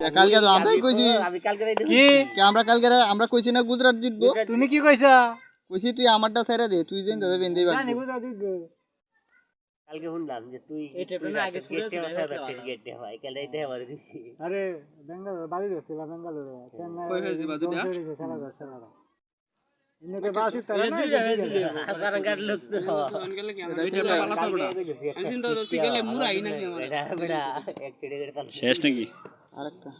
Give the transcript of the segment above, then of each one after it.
কালকে তো আমরাই কইছি আমি কালকে কি আমরা কইছি না গুজরাট জিতবো তুমি কি কইছা কইছি তুই আমারটা ছেড়ে দে তুই যেন দাদা বেঁধেই জানি পারবি বুঝা দিত কালকে শুনলাম যে তুই আগে গেট দে ভাই কাল এই দে আমার দিছি আরে বেঙ্গালুরু বাড়ি গেছে বেঙ্গালুরু চেন্নাই কই হইছে বাদু না সারা ইনকে বাসি তারা না হাজারঙ্গার লোক তো অনগলে কি আমরা এটা পালা তো বড় আমি তো সিগলে মুরাই নাকি আমার বেড়া এক ছেড়ে গেল শেষ নাকি আরেকটা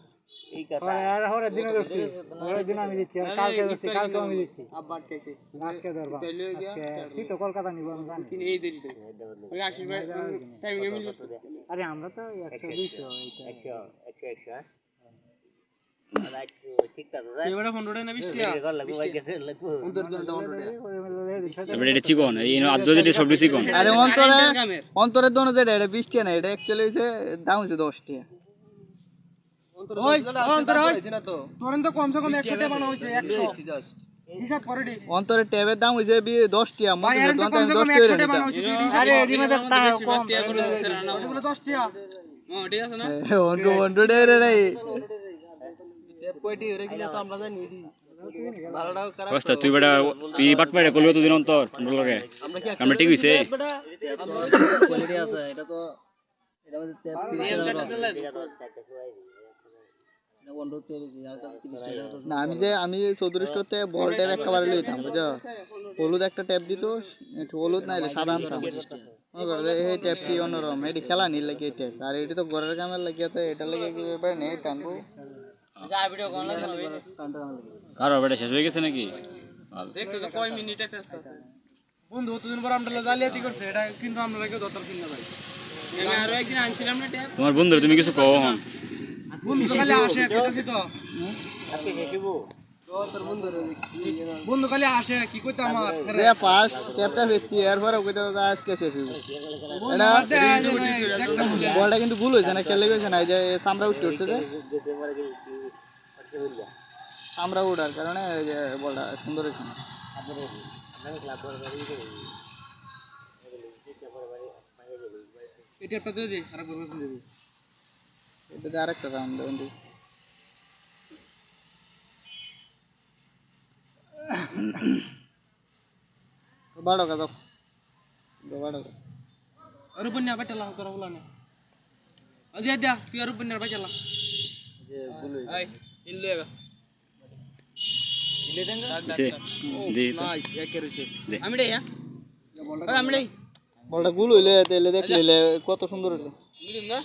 এই কথা আর হরে দিন দছি হরে দিন আমি দিচ্ছি আর কালকে দছি কালকে আমি দিচ্ছি আব্বা আটকাইছে আজকে ধরবা আজকে তো কলকাতা নিব আমি জানি কিন্তু এই দেরি ওই আশীর্বাদ টাইমিং এ মিল আরে আমরা তো 100 200 এটা 100 লাইক ঠিক আছে এবারে 15 না 20 টাকা লাগবে ভাই গেছে লাগবে অন্তর জনটা 15 এবারে এটা চিকন এই আদ্য যেটা সবজি চিকন আরে অন্তরের দোনো যেটা এটা 20 টাকা না এটা অ্যাকচুয়ালি হইছে দাম হইছে 10 টাকা অন্তর হইছে না তো তোরেন তো কমসে কম 100 টাকা বানা হইছে 100 হিসাব করে দি অন্তরের ট্যাবের দাম হইছে 10 টাকা মত ভাই দোকান কমসে কম 10 100 টাকা টাকা বানা হইছে আরে এদিকে তো তা কম এগুলো 10 টাকা ও ঠিক আছে না অন্ডো রে রে ট্যাব কয়টি হরে কিনা তো আমরা জানি দি ভালোটাও খারাপ কষ্ট তুই বড় তুই বাট পারে কলবে তো দিন অন্তর লগে আমরা ঠিক হইছে কোয়ালিটি আছে এটা তো এটা মধ্যে 30 টাকা না আমি 34 টাকাতে বল ট্যাব একেবারে লইতাম বুঝছো হলুদ একটা ট্যাব দিত হলুদ না হলে সাদা আনতাম এই ট্যাবটি অন্যরকম এটি খেলা নি লাগে এই ট্যাব আর এটি তো ঘরের কামের লাগিয়ে তো এটা লাগে কি ব্যাপার নেই টানবো যা ভিডিও কোন লাগে কারো বেটা শেষ হয়ে গেছে নাকি দেখতে তো কয় মিনিট একটা বন্ধু দুদিন পর আমরা জালিয়াতি করছে এটা কিন্তু আমরা লাগে দতর কিন না ভাই আমি আরো একদিন আনছিলাম না ট্যাব তোমার বন্ধু তুমি কিছু কও হন বন্ধু তো খালি আসে কইতাছি তো আজকে শেষিবো বন্ধু খালি আসে কি কইতা আমার রে ফার্স্ট ট্যাবটা বেচছি এরপরে কইতে আজকে শেষ হইব এটা বলটা কিন্তু ভুল হইছে না খেলে গেছে না এই যে সামরা উঠতে উঠছে যে সামরা উঠার কারণে এই যে বলটা সুন্দর হইছে না এটা একটা দিয়ে দে আরেকবার বসে দেব এটা আরেকটা রাউন্ড দেন দি বাড়ো কাদা বাড়ো আর উপন্যা বাটালা তোরা বলানে আজি আদা তুই আর উপন্যা বাটালা যে বলই আই ইল্লেগা ইল্লে দেঙ্গা দে নাইস একের হইছে আমি রে আমি রে বলটা গুল হইলে তাইলে দেখলে কত সুন্দর হইলো বুঝলেন না